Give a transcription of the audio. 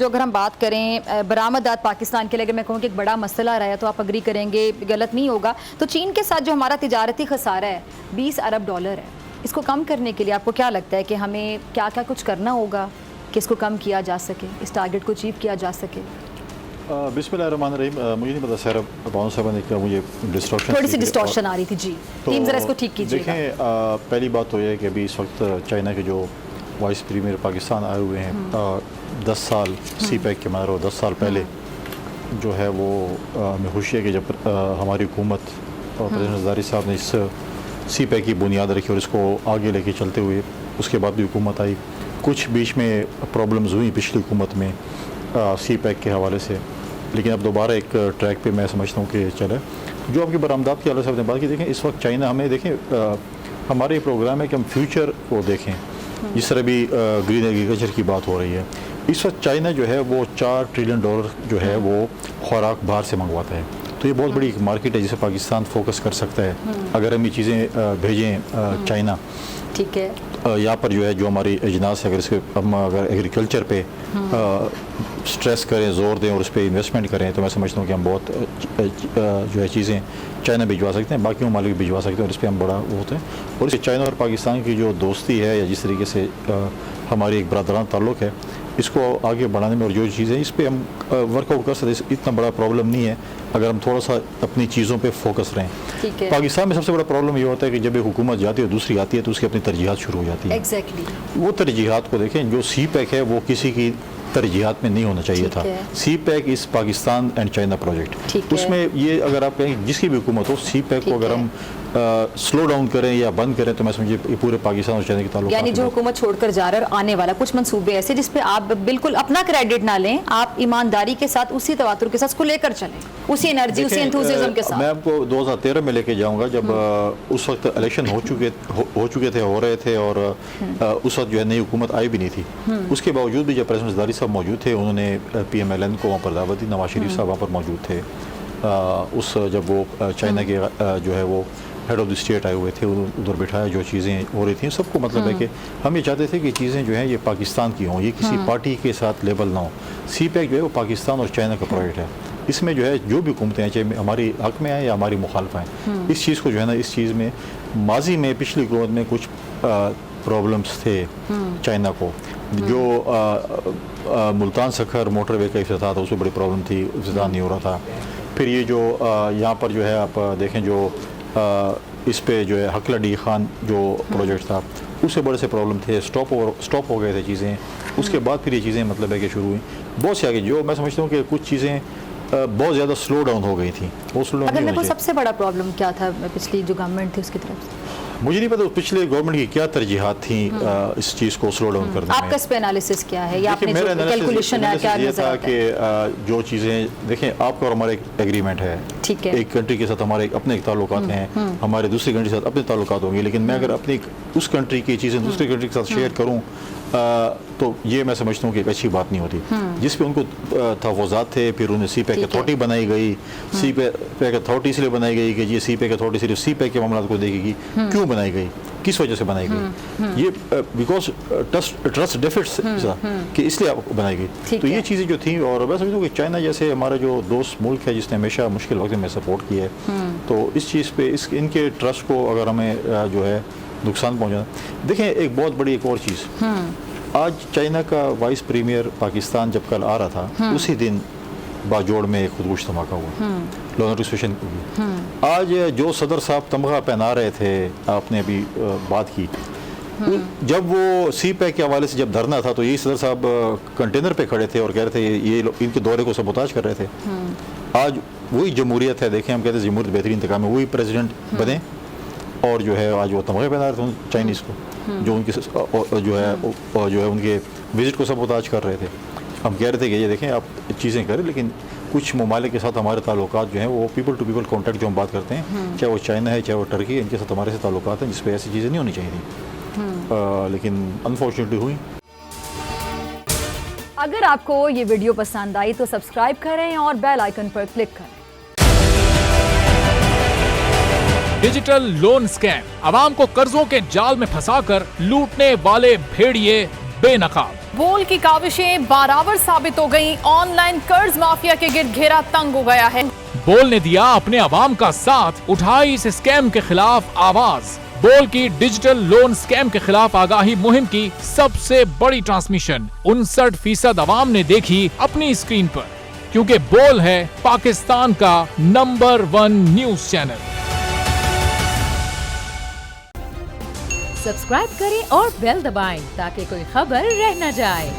جو اگر ہم بات کریں برآمدات پاکستان کے لیے، اگر میں کہوں کہ ایک بڑا مسئلہ رہا ہے تو آپ اگری کریں گے، غلط نہیں ہوگا، تو چین کے ساتھ جو ہمارا تجارتی خسارہ ہے $20 ارب ہے، اس کو کم کرنے کے لیے آپ کو کیا لگتا ہے کہ ہمیں کیا کیا کچھ کرنا ہوگا کہ اس کو کم کیا جا سکے، اس ٹارگٹ کو اچیو کیا جا سکے؟ بسم اللہ الرحمن الرحیم. مجھے نہیں پتا سر بانو صاحبہ نے کیا مجھے ڈسٹرکشن تھوڑی سی ڈسٹورشن آ رہی تھی جی، ٹیم ذرا اس کو ٹھیک کیجیے گا. دیکھیں پہلی بات تو یہ ہے کہ ابھی اس وقت چائنا کے جو وائس پریمیئر پاکستان آئے ہوئے ہیں 10 سال سی پیک کے مارو 10 سال پہلے جو ہے وہ ہمیں خوشی ہے کہ جب ہماری حکومت اور پریزیڈنٹ زرداری صاحب نے اس سی پیک کی بنیاد رکھی اور اس کو آگے لے کے چلتے ہوئے اس کے بعد بھی حکومت آئی. کچھ بیچ میں پرابلمز ہوئی پچھلی حکومت میں سی پیک کے حوالے سے، لیکن اب دوبارہ ایک ٹریک پہ میں سمجھتا ہوں کہ چلے. جو آپ کی برآمدات کی حوالے سے آپ نے بات کی، دیکھیں اس وقت چائنا ہمیں دیکھیں ہمارے یہ پروگرام ہے کہ ہم فیوچر کو دیکھیں. جس طرح بھی گرین ایگریکلچر کی بات ہو رہی ہے، اس وقت چائنا جو ہے وہ $4 ٹریلین جو ہے وہ خوراک باہر سے منگواتا ہے. تو یہ بہت بڑی ایک مارکیٹ ہے جسے پاکستان فوکس کر سکتا ہے اگر ہم یہ چیزیں بھیجیں چائنا. ٹھیک ہے، یہاں پر جو ہے جو ہماری اجناس ہے، اگر اس کے ہم اگر ایگریکلچر پہ سٹریس کریں، زور دیں اور اس پہ انویسٹمنٹ کریں تو میں سمجھتا ہوں کہ ہم بہت جو ہے چیزیں چائنا بھجوا سکتے ہیں، باقی ممالک بھی بھجوا سکتے ہیں اور اس پہ ہم بڑا وہ ہوتے ہیں. اور اس سے چائنا اور پاکستان کی جو دوستی ہے یا جس طریقے سے ہماری ایک برادرانہ تعلق ہے، اس کو آگے بڑھانے میں اور جو چیزیں اس پہ ہم ورک آؤٹ کر سکتے ہیں. اتنا بڑا پرابلم نہیں ہے اگر ہم تھوڑا سا اپنی چیزوں پہ فوکس رہیں. پاکستان میں سب سے بڑا پرابلم یہ ہوتا ہے کہ جب ایک حکومت جاتی ہے اور دوسری آتی ہے تو اس کی اپنی ترجیحات شروع ہو جاتی ہیں. وہ ترجیحات کو دیکھیں، جو سی پیک ہے وہ کسی کی ترجیحات میں نہیں ہونا چاہیے تھا. سی پیک اس پاکستان اینڈ چائنا پروجیکٹ، اس میں یہ اگر آپ کہیں جس کی بھی حکومت ہو، سی پیک کو اگر ہم سلو ڈاؤن کریں یا بند کریں تو میں سمجھے پورے پاکستان اور چائنا کے تعلق، یعنی جو حکومت چھوڑ کر جا رہا ہے اور آنے والا کچھ منصوبے ایسے جس پہ آپ بالکل اپنا کریڈٹ نہ لیں، آپ ایمانداری کے ساتھ اسی تواتر کے ساتھ اس کو لے کر چلیں، اسی انرجی اسی انتھوزیزم کے ساتھ. میں آپ کو 2013 میں لے کے جاؤں گا جب اس وقت الیکشن ہو چکے تھے، ہو رہے تھے اور اس وقت جو ہے نئی حکومت آئی بھی نہیں تھی. اس کے باوجود بھی جب پریزیڈنٹ زرداری صاحب موجود تھے، انہوں نے پی ایم ایل این کو وہاں پر دعوت دی. نواز شریف صاحب وہاں پر موجود تھے. اس جب وہ چائنا کے جو ہے وہ ہیڈ آف دی اسٹیٹ آئے ہوئے تھے، ادھر بٹھایا، جو چیزیں ہو رہی تھیں سب کو مطلب ہے کہ ہم یہ چاہتے تھے کہ چیزیں جو ہیں یہ پاکستان کی ہوں، یہ کسی پارٹی کے ساتھ لیبل نہ ہو. سی پیک جو ہے وہ پاکستان اور چائنا کا پروجیکٹ ہے. اس میں جو ہے جو بھی حکومتیں ہیں، چاہے ہماری حق میں ہیں یا ہماری مخالف ہیں، اس چیز کو جو ہے نا، اس چیز میں ماضی میں پچھلی حکومت میں کچھ پرابلمس تھے چائنا کو. جو ملتان سکھر موٹر وے کا افتتاح تھا، اس میں بڑی پرابلم تھی، افتتاح نہیں ہو رہا تھا. پھر یہ جو یہاں پر جو ہے آپ دیکھیں جو اس پہ جو ہے حقلہ ڈی خان جو پروجیکٹ تھا، اس سے بڑے سے پرابلم تھے، سٹاپ ہو گئے تھے چیزیں. اس کے بعد پھر یہ چیزیں مطلب ہے کہ شروع ہوئیں بہت سے آگے. جو میں سمجھتا ہوں کہ کچھ چیزیں بہت زیادہ سلو ڈاؤن ہو گئی تھیں. وہ سلو ڈاؤن اگر سب سے بڑا پرابلم کیا تھا پچھلی جو گورنمنٹ تھی اس کی طرف سے؟ مجھے نہیں پتا پچھلے گورنمنٹ کی کیا ترجیحات تھیں اس چیز کو سلو ڈاؤن کرنے میں. آپ کا اس پہ انالیسس کیا ہے یا آپ نے جو کیلکولیشن ہے کیا یہ تھا کہ جو چیزیں دیکھیں، آپ کا اور ہمارا ایک ایگریمنٹ ہے، ایک کنٹری کے ساتھ ہمارے اپنے تعلقات ہیں، ہمارے دوسری کنٹری کے ساتھ اپنے تعلقات ہوں گے، لیکن میں اگر اپنی اس کنٹری کی چیزیں دوسری کنٹری کے ساتھ شیئر کروں تو یہ میں سمجھتا ہوں کہ ایک اچھی بات نہیں ہوتی. جس پہ ان کو تحفظات تھے، پھر انہیں سی پیک اتھارٹی بنائی گئی. سی پیک اتھارٹی اس لیے بنائی گئی کہ یہ سی پیک اتھارٹی صرف سی پیک کے معاملات کو دیکھے گی. کیوں بنائی گئی، کس وجہ سے بنائی گئی؟ یہ بیکاز ٹرسٹ ڈیفٹس کہ اس لیے بنائی گئی. تو یہ چیزیں جو تھیں، اور میں سمجھتا ہوں کہ چائنا جیسے ہمارا جو دوست ملک ہے جس نے ہمیشہ مشکل وقت میں سپورٹ کیا ہے، تو اس چیز پہ ان کے ٹرسٹ کو اگر ہمیں جو ہے نقصان پہنچانا. دیکھیں ایک بہت بڑی ایک اور چیز، آج چائنا کا وائس پریمیئر پاکستان جب کل آ رہا تھا، اسی دن باجوڑ میں ایک خودکش دھماکہ ہوا، لا نوٹیفیکیشن ہوئی. آج جو صدر صاحب تمغہ پہنا رہے تھے، آپ نے ابھی بات کی، جب وہ سی پیک کے حوالے سے جب دھرنا تھا تو یہی صدر صاحب کنٹینر پہ کھڑے تھے اور کہہ رہے تھے یہ ان کے دورے کو سبوتاژ کر رہے تھے. آج وہی جمہوریت ہے، دیکھیں ہم کہتے ہیں جمہوریت بہترین انتقام ہے، وہی پریزیڈنٹ بنے اور جو ہے آج وہ تمغے پہنا رہے تھے چائنیز کو، جو ان کے جو ہے ان کے وزٹ کو سبوتاژ کر رہے تھے. ہم کہہ رہے تھے کہ یہ دیکھیں آپ چیزیں کریں، لیکن کچھ ممالک کے ساتھ ہمارے تعلقات جو ہیں وہ پیپل ٹو پیپل کانٹیکٹ جو ہم بات کرتے ہیں، چاہے وہ چائنا ہے چاہے وہ ٹرکی ہے، ان کے ساتھ ہمارے سے تعلقات ہیں جس پہ ایسی چیزیں نہیں ہونی چاہیے تھیں، لیکن انفارچونیٹلی ہوئی. اگر آپ کو یہ ویڈیو پسند آئی تو سبسکرائب کریں اور بیل آئیکن پر کلک کریں. ڈیجیٹل لون اسکیم، عوام کو قرضوں کے جال میں پھنسا کر لوٹنے والے بھیڑیے بے نقاب. بول کی کاوشیں بارآور ثابت ہو گئیں، آن لائن قرض مافیا کے گرد گھیرا تنگ ہو گیا ہے۔ بول نے دیا اپنے عوام کا ساتھ، اٹھائی اس اسکیم کے خلاف آواز۔ بول کی ڈیجیٹل لون اسکیم کے خلاف آگاہی مہم کی سب سے بڑی ٹرانسمیشن 59% عوام نے دیکھی اپنی اسکرین پر، کیونکہ بول ہے پاکستان کا نمبر 1 نیوز چینل۔ سبسکرائب کریں اور بیل دبائیں تاکہ کوئی خبر رہ نہ جائے۔